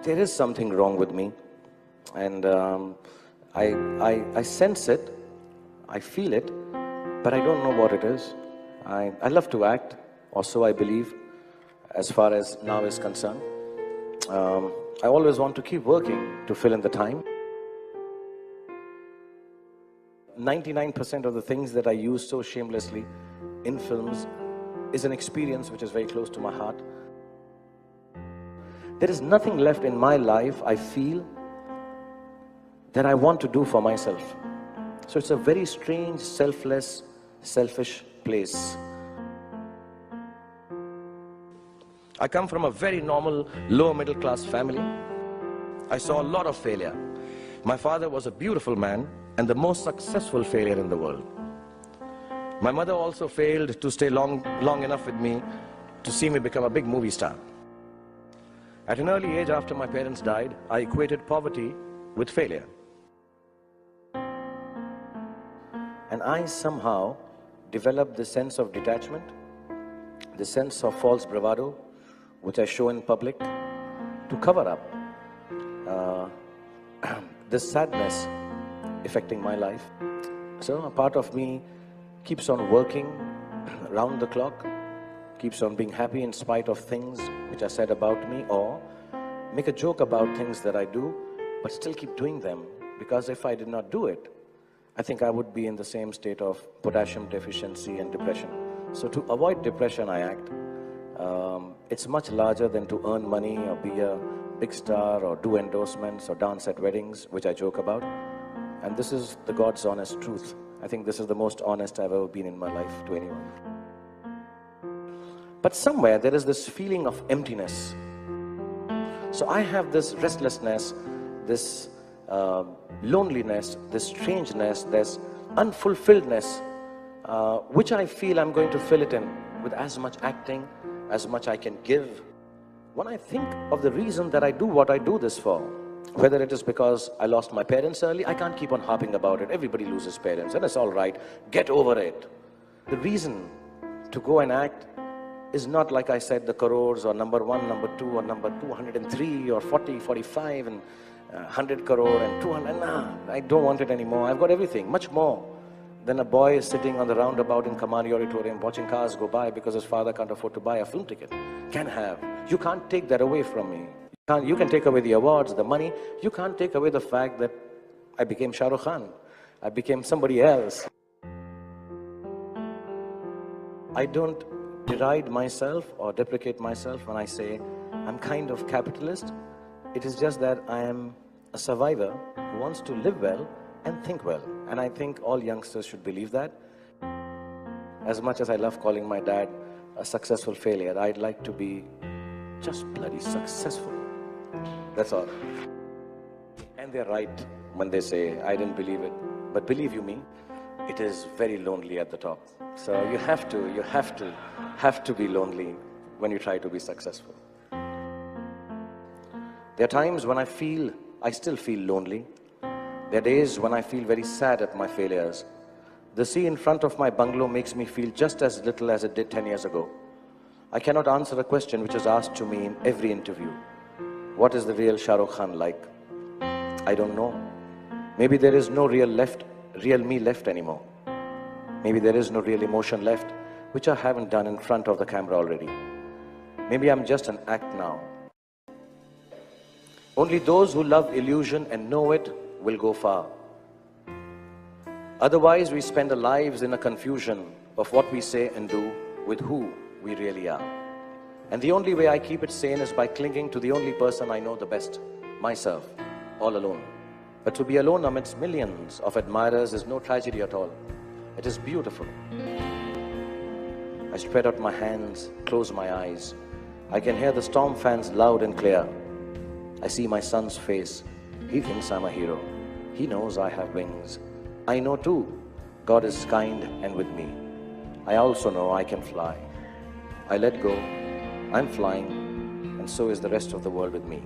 there is something wrong with me, and I sense it, I feel it, but I don't know what it is. I love to act, or so I believe, as far as now is concerned. I always want to keep working to fill in the time. 99% of the things that I use so shamelessly in films is an experience which is very close to my heart. There is nothing left in my life, I feel, that I want to do for myself. So it's a very strange, selfless, selfish place. I come from a very normal, lower middle class family. I saw a lot of failure. My father was a beautiful man and the most successful failure in the world. My mother also failed to stay long enough with me to see me become a big movie star. At an early age, after my parents died, I equated poverty with failure. And I somehow developed the sense of detachment, the sense of false bravado, which I show in public to cover up this sadness affecting my life. So a part of me keeps on working round the clock, keeps on being happy in spite of things which are said about me, or make a joke about things that I do, but still keep doing them, because if I did not do it, I think I would be in the same state of potassium deficiency and depression. So to avoid depression, I act. It's much larger than to earn money or be a big star or do endorsements or dance at weddings, which I joke about. And this is the God's honest truth. I think this is the most honest I've ever been in my life to anyone. But somewhere there is this feeling of emptiness. So I have this restlessness, this loneliness, this strangeness, this unfulfilledness, which I feel I'm going to fill it in with as much acting, as much I can give. When I think of the reason that I do what I do this for, whether it is because I lost my parents early, I can't keep on harping about it. Everybody loses parents and it's all right. Get over it. The reason to go and act is not, like I said, the crores or number 1, number 2 or number 203 or 40, 45 and 100 crore and 200. Nah, I don't want it anymore. I've got everything, much more than a boy sitting on the roundabout in Kamari Auditorium watching cars go by because his father can't afford to buy a film ticket. Can have. You can't take that away from me. You can take away the awards, the money. You can't take away the fact that I became Shah Rukh Khan. I became somebody else. I don't deride myself or deprecate myself when I say I'm kind of capitalist. It is just that I am a survivor who wants to live well and think well. And I think all youngsters should believe that. As much as I love calling my dad a successful failure, I'd like to be just bloody successful. That's all. And they're right when they say, I didn't believe it. But believe you me, it is very lonely at the top. So you have to be lonely when you try to be successful. There are times when I still feel lonely. There are days when I feel very sad at my failures. The sea in front of my bungalow makes me feel just as little as it did 10 years ago. I cannot answer a question which is asked to me in every interview. What is the real Shah Rukh Khan like? I don't know. Maybe there is no real me left anymore. Maybe there is no real emotion left, which I haven't done in front of the camera already. Maybe I'm just an act now. Only those who love illusion and know it will go far. Otherwise, we spend our lives in a confusion of what we say and do with who we really are. And the only way I keep it sane is by clinging to the only person I know the best, myself, all alone. But to be alone amidst millions of admirers is no tragedy at all. It is beautiful. I spread out my hands, close my eyes. I can hear the storm fans loud and clear. I see my son's face. He thinks I'm a hero. He knows I have wings. I know too, God is kind and with me. I also know I can fly. I let go, I'm flying, and so is the rest of the world with me.